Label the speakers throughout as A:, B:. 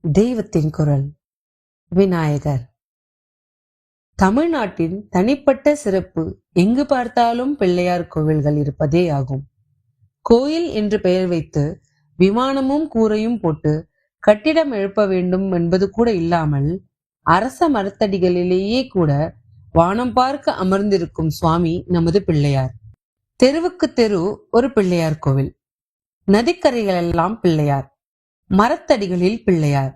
A: தெய்வத்தின் குரல். விநாயகர். தமிழ்நாட்டின் தனிப்பட்ட சிறப்பு எங்கு பார்த்தாலும் பிள்ளையார் கோவில்கள் இருப்பதே ஆகும். கோயில் என்று பெயர் வைத்து விமானமும் கூரையும் போட்டு கட்டிடம் எழுப்ப வேண்டும் என்பது கூட இல்லாமல் அரச மரத்தடிகளிலேயே கூட வானம் பார்க்க அமர்ந்திருக்கும் சுவாமி நமது பிள்ளையார். தெருவுக்கு தெரு ஒரு பிள்ளையார் கோவில், நதிக்கரைகளெல்லாம் பிள்ளையார், மரத்தடிகளில் பிள்ளையார்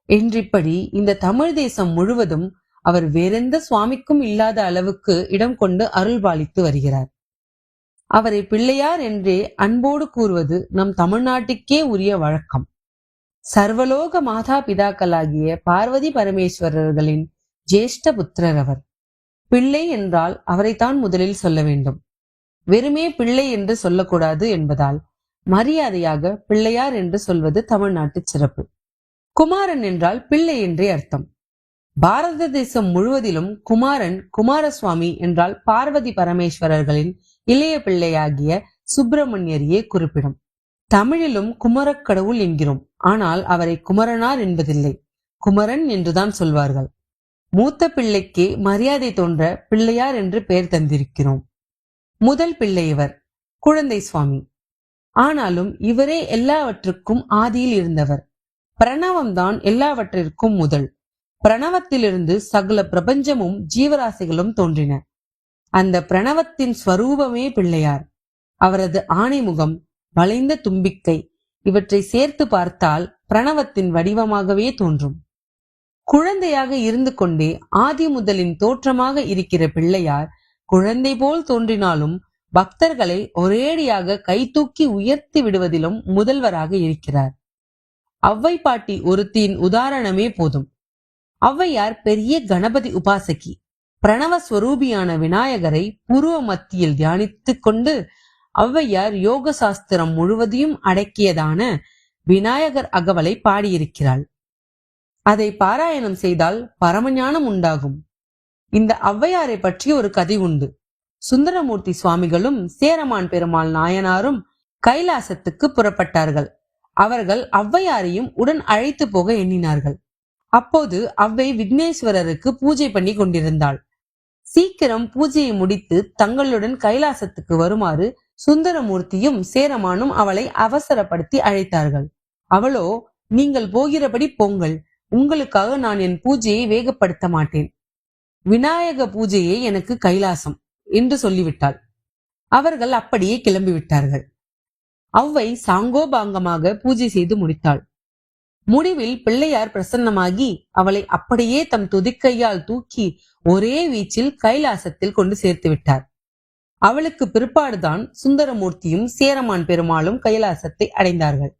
A: என்றிப்படி இந்த தமிழ் தேசம் முழுவதும் அவர் வேறெந்த சுவாமிக்கும் இல்லாத அளவுக்கு இடம் கொண்டு அருள்பாலித்து வருகிறார். அவரை பிள்ளையார் என்றே அன்போடு கூறுவது நம் தமிழ்நாட்டுக்கே உரிய வழக்கம். சர்வலோக மாதா பிதாக்களாகிய பார்வதி பரமேஸ்வரர்களின் ஜேஷ்ட புத்திரர் அவர். பிள்ளை என்றால் அவரைத்தான் முதலில் சொல்ல வேண்டும். வெறுமே பிள்ளை என்று சொல்லக்கூடாது என்பதால் மரியாதையாக பிள்ளையார் என்று சொல்வது தமிழ்நாட்டு சிறப்பு. குமாரன் என்றால் பிள்ளை என்றே அர்த்தம். பாரத தேசம் முழுவதிலும் குமாரன், குமாரசுவாமி என்றால் பார்வதி பரமேஸ்வரர்களின் இளைய பிள்ளையாகிய சுப்பிரமணியரையே குறிப்பிடும். தமிழிலும் குமரக்கடவுள் என்கிறோம். ஆனால் அவரை குமரனார் என்பதில்லை, குமரன் என்றுதான் சொல்வார்கள். மூத்த பிள்ளைக்கே மரியாதை தோன்ற பிள்ளையார் என்று பெயர் தந்திருக்கிறோம். முதல் பிள்ளை இவர், குழந்தை சுவாமி. ஆனாலும் இவரே எல்லாவற்றுக்கும் ஆதியில் இருந்தவர். பிரணவம்தான் எல்லாவற்றிற்கும் முதல். பிரணவத்திலிருந்து சகல பிரபஞ்சமும் ஜீவராசிகளும் தோன்றின. அந்த பிரணவத்தின் ஸ்வரூபமே பிள்ளையார். அவரது ஆணைமுகம், வளைந்த தும்பிக்கை இவற்றை சேர்த்து பார்த்தால் பிரணவத்தின் வடிவமாகவே தோன்றும். குழந்தையாக இருந்து கொண்டே ஆதி முதலின் தோற்றமாக இருக்கிற பிள்ளையார் குழந்தை போல் தோன்றினாலும் பக்தர்களை ஒரேடியாக கை தூக்கி உயர்த்தி விடுவதிலும் முதல்வராக இருக்கிறார். ஔவை பாட்டி ஒருத்தியின் உதாரணமே போதும். ஔவையார் பெரிய கணபதி உபாசகி. பிரணவ ஸ்வரூபியான விநாயகரை பூர்வ மத்தியில் தியானித்து கொண்டு ஔவையார் யோக சாஸ்திரம் முழுவதையும் அடக்கியதான விநாயகர் அகவலை பாடியிருக்கிறாள். அதை பாராயணம் செய்தால் பரமஞானம் உண்டாகும். இந்த ஔவையாரை பற்றி ஒரு கதை உண்டு. சுந்தரமூர்த்தி சுவாமிகளும் சேரமான் பெருமாள் நாயனாரும் கைலாசத்துக்கு புறப்பட்டார்கள். அவர்கள் ஔவையாரையும் உடன் அழைத்து போக எண்ணினார்கள். அப்போது ஔவை விக்னேஸ்வரருக்கு பூஜை பண்ணி கொண்டிருந்தாள். சீக்கிரம் பூஜையை முடித்து தங்களுடன் கைலாசத்துக்கு வருமாறு சுந்தரமூர்த்தியும் சேரமானும் அவளை அவசரப்படுத்தி அழைத்தார்கள். அவளோ, நீங்கள் போகிறபடி போங்கள், உங்களுக்காக நான் என் பூஜையை வேகப்படுத்த மாட்டேன். விநாயக பூஜையே எனக்கு கைலாசம் என்று சொல்லிவிட்டாள். அவர்கள் அப்படியே கிளம்பிவிட்டார்கள். ஔவை சாங்கோபாங்கமாக பூஜை செய்து முடித்தாள். முடிவில் பிள்ளையார் பிரசன்னமாகி அவளை அப்படியே தம் துதிக்கையால் தூக்கி ஒரே வீச்சில் கைலாசத்தில் கொண்டு சேர்த்து விட்டார். அவளுக்கு பிற்பாடுதான் சுந்தரமூர்த்தியும் சேரமான் பெருமாளும் கைலாசத்தை அடைந்தார்கள்.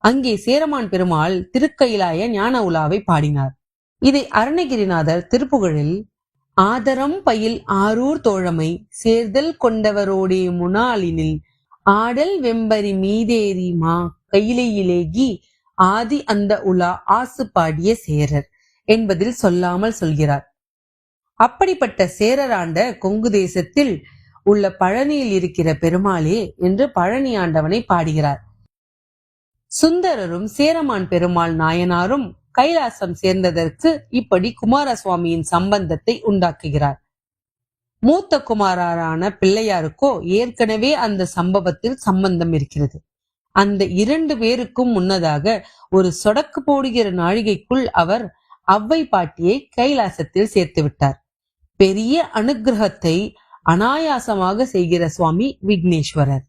A: அங்கே சேரமான் பெருமாள் திருக்கைலாய ஞான உலாவை பாடினார். இதை அருணகிரிநாதர் திருப்புகழில் ஆதரம் பயில் ஆரூர் தோழமை சேர்தல் கொண்டவரோடே முனாலினில் ஆடல் வெம்பரி மீதேறி மா கையிலேகி ஆதி அந்த உலா ஆசு பாடிய சேரர் என்பதில் சொல்லாமல் சொல்கிறார். அப்படிப்பட்ட சேரராண்ட கொங்கு தேசத்தில் உள்ள பழனியில் இருக்கிற பெருமாளே என்று பழனி ஆண்டவனை பாடுகிறார். சுந்தரரும் சேரமான் பெருமாள் நாயனாரும் கைலாசம் சேர்ந்ததற்கு இப்படி குமாரசுவாமியின் சம்பந்தத்தை உண்டாக்குகிறார். மூத்த குமாரரான பிள்ளையாருக்கோ ஏற்கனவே அந்த சம்பவத்தில் சம்பந்தம் இருக்கிறது. அந்த 2 பேருக்கும் முன்னதாக ஒரு சொடக்கு போடுகிற நாழிகைக்குள் அவர் ஔவை பாட்டியை கைலாசத்தில் சேர்த்து விட்டார். பெரிய அனுக்கிரகத்தை அனாயாசமாக செய்கிற சுவாமி விக்னேஸ்வரர்.